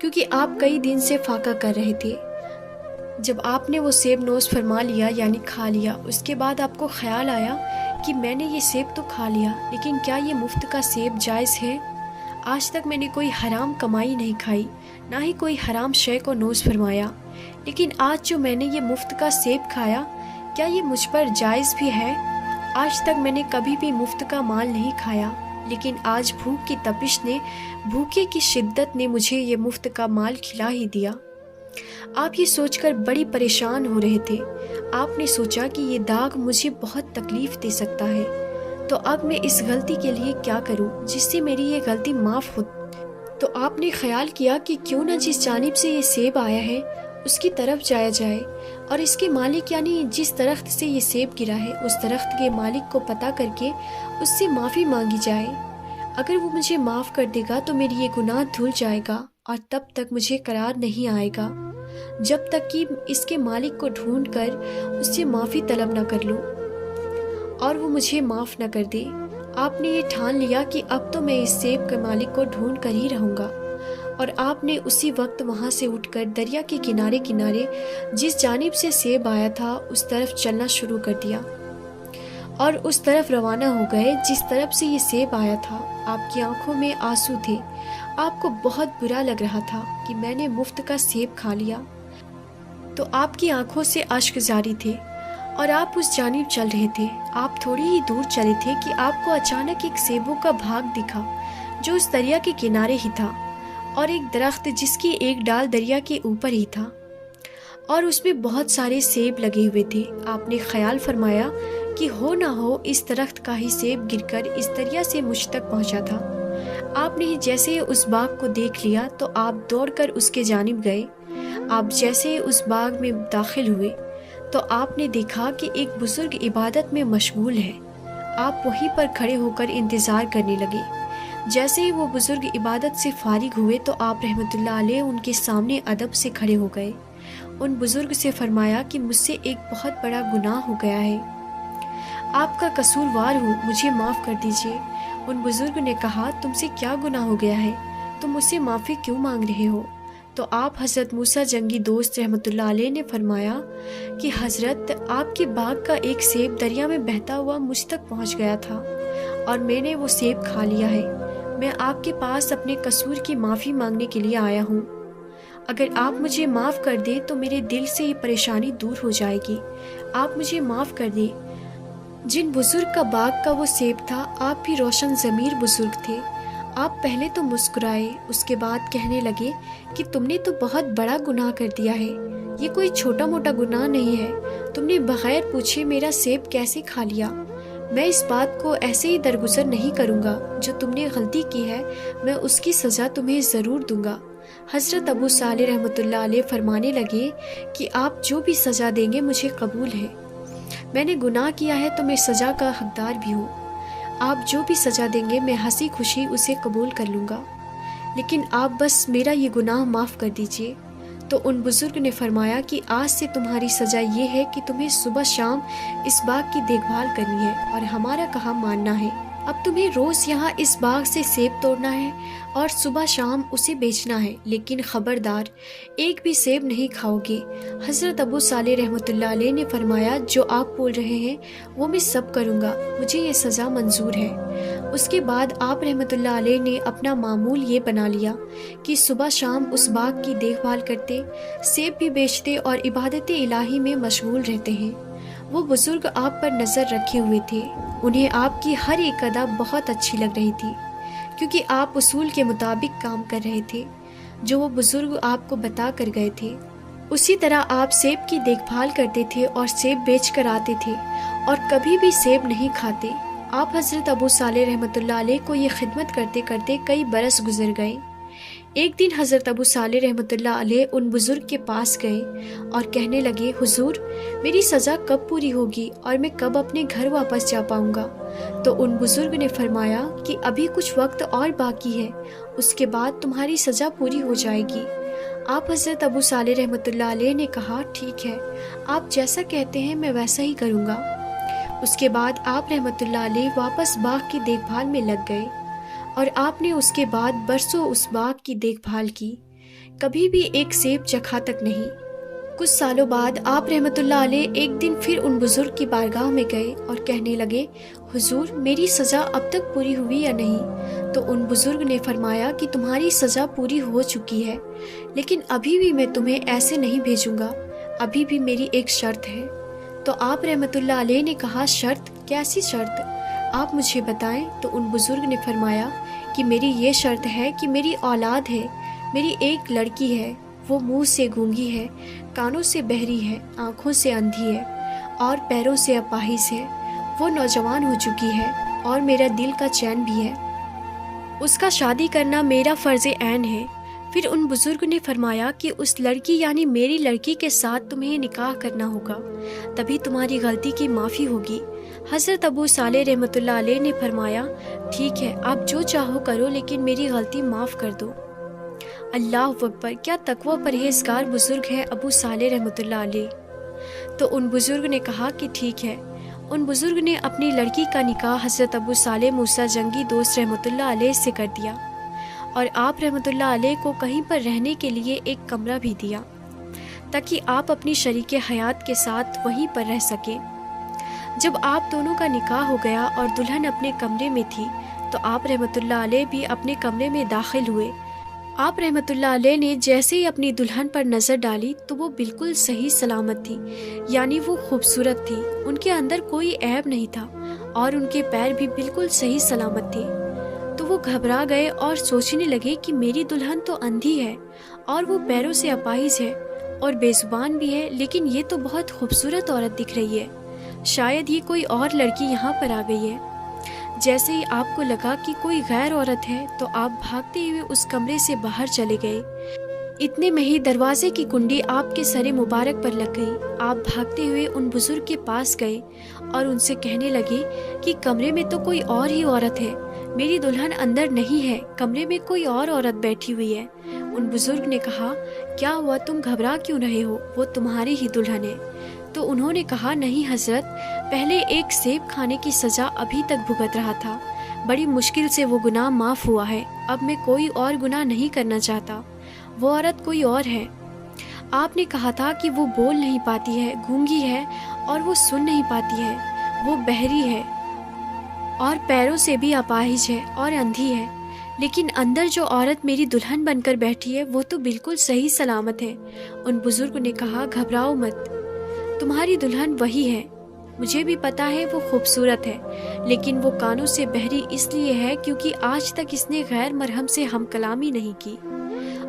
کیونکہ آپ کئی دن سے فاقہ کر رہے تھے۔ جب آپ نے وہ سیب نوش فرما لیا یعنی کھا لیا، اس کے بعد آپ کو خیال آیا کہ میں نے یہ سیب تو کھا لیا، لیکن کیا یہ مفت کا سیب جائز ہے؟ آج تک میں نے کوئی حرام کمائی نہیں کھائی، نہ ہی کوئی حرام شے کو نوش فرمایا، لیکن آج جو میں نے یہ مفت کا سیب کھایا، کیا یہ مجھ پر جائز بھی ہے؟ آج تک میں نے کبھی بھی مفت کا مال نہیں کھایا، لیکن آج بھوک کی تپش نے، بھوکے کی شدت نے مجھے یہ مفت کا مال کھلا ہی دیا۔ آپ یہ سوچ کر بڑی پریشان ہو رہے تھے۔ آپ نے سوچا کہ یہ داغ مجھے بہت تکلیف دے سکتا ہے، تو اب میں اس غلطی کے لیے کیا کروں جس سے میری یہ غلطی معاف ہو؟ تو آپ نے خیال کیا کہ کیوں نہ جس جانب سے یہ سیب آیا ہے اس کی طرف جایا جائے، اور اس کے مالک یعنی جس درخت سے یہ سیب گرا ہے اس درخت کے مالک کو پتہ کر کے اس سے معافی مانگی جائے۔ اگر وہ مجھے معاف کر دے گا تو میری یہ گناہ دھل جائے گا، اور تب تک مجھے قرار نہیں آئے گا جب تک کہ اس کے مالک کو ڈھونڈ کر اس سے معافی طلب نہ کر لوں اور وہ مجھے معاف نہ کر دے۔ آپ نے یہ ٹھان لیا کہ اب تو میں اس سیب کے مالک کو ڈھونڈ کر ہی رہوں گا، اور آپ نے اسی وقت وہاں سے اٹھ کر دریا کے کنارے کنارے جس جانب سے سیب آیا تھا اس طرف چلنا شروع کر دیا، اور اس طرف روانہ ہو گئے جس طرف سے یہ سیب آیا تھا۔ آپ کی آنکھوں میں آنسو تھے، آپ کو بہت برا لگ رہا تھا کہ میں نے مفت کا سیب کھا لیا، تو آپ کی آنکھوں سے اشک جاری تھے اور آپ اس جانب چل رہے تھے۔ آپ تھوڑی ہی دور چلے تھے کہ آپ کو اچانک ایک سیبوں کا باغ دکھا جو اس دریا کے کنارے ہی تھا، اور ایک درخت جس کی ایک ڈال دریا کے اوپر ہی تھا، اور اس میں بہت سارے سیب لگے ہوئے تھے۔ آپ نے خیال فرمایا کہ ہو نہ ہو اس درخت کا ہی سیب گر کر اس دریا سے مجھ تک پہنچا تھا۔ آپ نے جیسے اس باغ کو دیکھ لیا تو آپ دوڑ کر اس کے جانب گئے۔ آپ جیسے اس باغ میں داخل ہوئے تو آپ نے دیکھا کہ ایک بزرگ عبادت میں مشغول ہے۔ آپ وہیں پر کھڑے ہو کر انتظار کرنے لگے۔ جیسے ہی وہ بزرگ عبادت سے فارغ ہوئے تو آپ رحمۃ اللہ علیہ ان کے سامنے ادب سے کھڑے ہو گئے۔ ان بزرگ سے فرمایا کہ مجھ سے ایک بہت بڑا گناہ ہو گیا ہے، آپ کا قصوروار ہوں، مجھے معاف کر دیجیے۔ ان بزرگ نے کہا، تم سے کیا گناہ ہو گیا ہے؟ تم مجھ سے معافی کیوں مانگ رہے ہو؟ تو آپ حضرت موسیٰ جنگی دوست رحمۃ اللہ علیہ نے فرمایا کہ حضرت، آپ کے باغ کا ایک سیب دریا میں بہتا ہوا مجھ تک پہنچ گیا تھا اور میں نے وہ سیب کھا لیا ہے۔ میں آپ کے پاس اپنے قصور کی معافی مانگنے کے لیے آیا ہوں۔ اگر آپ مجھے معاف کر دیں تو میرے دل سے یہ پریشانی دور ہو جائے گی۔ آپ مجھے معاف کر دیں۔ جن بزرگ کا باغ کا وہ سیب تھا، آپ بھی روشن ضمیر بزرگ تھے۔ آپ پہلے تو مسکرائے، اس کے بعد کہنے لگے کہ تم نے تو بہت بڑا گناہ کر دیا ہے، یہ کوئی چھوٹا موٹا گناہ نہیں ہے، تم نے بغیر پوچھے میرا سیب کیسے کھا لیا؟ میں اس بات کو ایسے ہی درگزر نہیں کروں گا، جو تم نے غلطی کی ہے میں اس کی سزا تمہیں ضرور دوں گا۔ حضرت ابو صالح رحمۃ اللہ علیہ فرمانے لگے کہ آپ جو بھی سزا دیں گے مجھے قبول ہے، میں نے گناہ کیا ہے تو میں سزا کا حقدار بھی ہوں، آپ جو بھی سزا دیں گے میں ہنسی خوشی اسے قبول کر لوں گا، لیکن آپ بس میرا یہ گناہ معاف کر دیجئے۔ تو ان بزرگ نے فرمایا کہ آج سے تمہاری سزا یہ ہے کہ تمہیں صبح شام اس باغ کی دیکھ بھال کرنی ہے اور ہمارا کہا ماننا ہے۔ اب تمہیں روز یہاں اس باغ سے سیب توڑنا ہے اور صبح شام اسے بیچنا ہے، لیکن خبردار ایک بھی سیب نہیں کھاؤ گے۔ حضرت ابو صالح رحمۃ اللہ علیہ نے فرمایا، جو آپ بول رہے ہیں وہ میں سب کروں گا، مجھے یہ سزا منظور ہے۔ اس کے بعد آپ رحمۃ اللہ علیہ نے اپنا معمول یہ بنا لیا کہ صبح شام اس باغ کی دیکھ بھال کرتے، سیب بھی بیچتے اور عبادت الہی میں مشغول رہتے ہیں۔ وہ بزرگ آپ پر نظر رکھے ہوئے تھے، انہیں آپ کی ہر ایک ادا بہت اچھی لگ رہی تھی، کیونکہ آپ اصول کے مطابق کام کر رہے تھے جو وہ بزرگ آپ کو بتا کر گئے تھے۔ اسی طرح آپ سیب کی دیکھ بھال کرتے تھے اور سیب بیچ کر آتے تھے اور کبھی بھی سیب نہیں کھاتے۔ آپ حضرت ابو صالح رحمۃ اللہ علیہ کو یہ خدمت کرتے کرتے کئی برس گزر گئے۔ ایک دن حضرت ابو صالح رحمۃ اللہ علیہ ان بزرگ کے پاس گئے اور کہنے لگے، حضور میری سزا کب پوری ہوگی اور میں کب اپنے گھر واپس جا پاؤں گا؟ تو ان بزرگ نے فرمایا کہ ابھی کچھ وقت اور باقی ہے، اس کے بعد تمہاری سزا پوری ہو جائے گی۔ آپ حضرت ابو صالح رحمۃ اللہ علیہ نے کہا، ٹھیک ہے، آپ جیسا کہتے ہیں میں ویسا ہی کروں گا۔ اس کے بعد آپ رحمۃ اللہ علیہ واپس باغ کی دیکھ بھال میں لگ گئے، اور آپ نے اس کے بعد برسوں اس باغ کی دیکھ بھال کی، کبھی بھی ایک سیب چکھا تک نہیں۔ کچھ سالوں بعد آپ رحمۃ اللہ علیہ ایک دن پھر ان بزرگ کی بارگاہ میں گئے اور کہنے لگے، حضور میری سزا اب تک پوری ہوئی یا نہیں؟ تو ان بزرگ نے فرمایا کہ تمہاری سزا پوری ہو چکی ہے، لیکن ابھی بھی میں تمہیں ایسے نہیں بھیجوں گا، ابھی بھی میری ایک شرط ہے۔ تو آپ رحمۃ اللہ علیہ نے کہا، شرط؟ کیسی شرط؟ آپ مجھے بتائیں۔ تو ان بزرگ نے فرمایا کہ میری یہ شرط ہے کہ میری اولاد ہے، میری ایک لڑکی ہے، وہ منہ سے گونگی ہے، کانوں سے بہری ہے، آنکھوں سے اندھی ہے اور پیروں سے اپاہج ہے، وہ نوجوان ہو چکی ہے اور میرا دل کا چین بھی ہے، اس کا شادی کرنا میرا فرض عین ہے۔ پھر ان بزرگ نے فرمایا کہ اس لڑکی یعنی میری لڑکی کے ساتھ تمہیں نکاح کرنا ہوگا، تبھی تمہاری غلطی کی معافی ہوگی۔ حضرت ابو صالح رحمۃ اللہ علیہ نے فرمایا، ٹھیک ہے، آپ جو چاہو کرو، لیکن میری غلطی معاف کر دو۔ اللہ اکبر! کیا تقوی پرہیزگار بزرگ ہیں ابو صالح رحمۃ اللہ علیہ۔ تو ان بزرگ نے کہا کہ ٹھیک ہے۔ ان بزرگ نے اپنی لڑکی کا نکاح حضرت ابو صالح موسیٰ جنگی دوست رحمۃ اللہ علیہ سے کر دیا، اور آپ رحمۃ اللہ علیہ کو کہیں پر رہنے کے لیے ایک کمرہ بھی دیا تاکہ آپ اپنی شریک حیات کے ساتھ وہیں پر رہ سکیں۔ جب آپ دونوں کا نکاح ہو گیا اور دلہن اپنے کمرے میں تھی تو آپ رحمۃ اللہ علیہ بھی اپنے کمرے میں داخل ہوئے۔ آپ رحمۃ اللہ علیہ نے جیسے ہی اپنی دلہن پر نظر ڈالی تو وہ بالکل صحیح سلامت تھی، یعنی وہ خوبصورت تھی، ان کے اندر کوئی عیب نہیں تھا اور ان کے پیر بھی بالکل صحیح سلامت تھے۔ تو وہ گھبرا گئے اور سوچنے لگے کہ میری دلہن تو اندھی ہے اور وہ پیروں سے اپاہج ہے اور بے زبان بھی ہے، لیکن یہ تو بہت خوبصورت عورت دکھ رہی ہے، شاید یہ کوئی اور لڑکی یہاں پر آ گئی ہے۔ جیسے ہی آپ کو لگا کہ کوئی غیر عورت ہے تو آپ بھاگتے ہوئے اس کمرے سے باہر چلے گئے۔ اتنے میں ہی دروازے کی کنڈی آپ کے سر مبارک پر لگ گئی۔ آپ بھاگتے ہوئے ان بزرگ کے پاس گئے اور ان سے کہنے لگے کہ کمرے میں تو کوئی اور ہی عورت ہے، میری دلہن اندر نہیں ہے، کمرے میں کوئی اور عورت بیٹھی ہوئی ہے۔ ان بزرگ نے کہا، کیا ہوا، تم گھبرا کیوں رہے ہو، وہ تمہاری ہی دلہن ہے۔ تو انہوں نے کہا، نہیں حضرت، پہلے ایک سیب کھانے کی سزا ابھی تک بھگت رہا تھا، بڑی مشکل سے وہ گناہ معاف ہوا ہے، اب میں کوئی اور گناہ نہیں کرنا چاہتا، وہ عورت کوئی اور ہے۔ آپ نے کہا تھا کہ وہ بول نہیں پاتی ہے، گونگی ہے اور وہ سن نہیں پاتی ہے، وہ بہری ہے اور پیروں سے بھی اپاہج ہے اور اندھی ہے، لیکن اندر جو عورت میری دلہن بن کر بیٹھی ہے وہ تو بالکل صحیح سلامت ہے۔ ان بزرگ نے کہا، گھبراؤ مت، تمہاری دلہن وہی ہے، مجھے بھی پتا ہے وہ خوبصورت ہے، لیکن وہ کانوں سے بہری اس لیے ہے کیونکہ آج تک اس نے غیر مرہم سے ہم کلامی نہیں کی،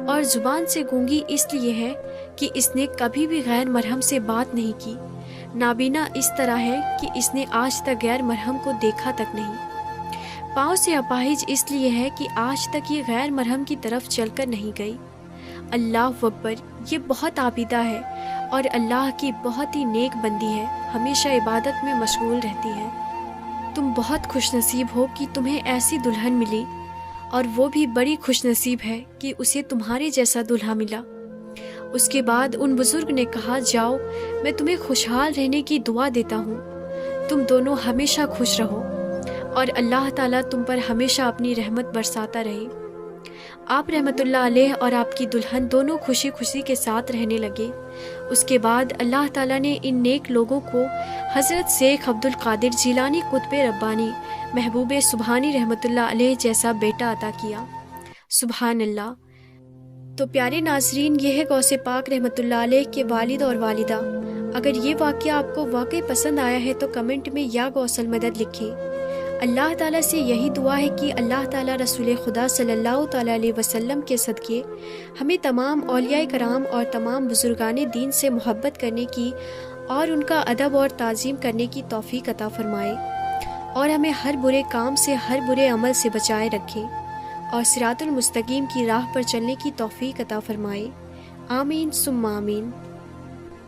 اور زبان سے گونگی اس لیے ہے کہ اس نے کبھی بھی غیر مرہم سے بات نہیں کی، نابینا اس طرح ہے کہ اس نے آج تک غیر مرہم کو دیکھا تک نہیں، پاؤں سے اپاہج اس لیے ہے کہ آج تک یہ غیر مرہم کی طرف چل کر نہیں گئی۔ اللہ اکبر! یہ بہت عابدہ ہے اور اللہ کی بہت ہی نیک بندی ہے، ہمیشہ عبادت میں مشغول رہتی ہے۔ تم بہت خوش نصیب ہو کہ تمہیں ایسی دلہن ملی، اور وہ بھی بڑی خوش نصیب ہے کہ اسے تمہارے جیسا دلہا ملا۔ اس کے بعد ان بزرگ نے کہا، جاؤ، میں تمہیں خوشحال رہنے کی دعا دیتا ہوں، تم دونوں ہمیشہ خوش رہو اور اللہ تعالیٰ تم پر ہمیشہ اپنی رحمت برساتا رہے۔ آپ رحمۃ اللہ علیہ اور آپ کی دلہن دونوں خوشی خوشی کے ساتھ رہنے لگے۔ اس کے بعد اللہ تعالیٰ نے ان نیک لوگوں کو حضرت شیخ عبد القادر جیلانی قطب ربانی محبوب سبحانی رحمۃ اللہ علیہ جیسا بیٹا عطا کیا۔ سبحان اللہ۔ تو پیارے ناظرین، یہ ہے غوث پاک رحمۃ اللہ علیہ کے والد اور والدہ۔ اگر یہ واقعہ آپ کو واقعی پسند آیا ہے تو کمنٹ میں یا غوث المدد لکھیں۔ اللہ تعالیٰ سے یہی دعا ہے کہ اللہ تعالیٰ رسول خدا صلی اللہ تعالیٰ علیہ وسلم کے صدقے ہمیں تمام اولیاء کرام اور تمام بزرگان دین سے محبت کرنے کی اور ان کا ادب اور تعظیم کرنے کی توفیق عطا فرمائے، اور ہمیں ہر برے کام سے، ہر برے عمل سے بچائے رکھے، اور صراط المستقیم کی راہ پر چلنے کی توفیق عطا فرمائے۔ آمین ثم آمین۔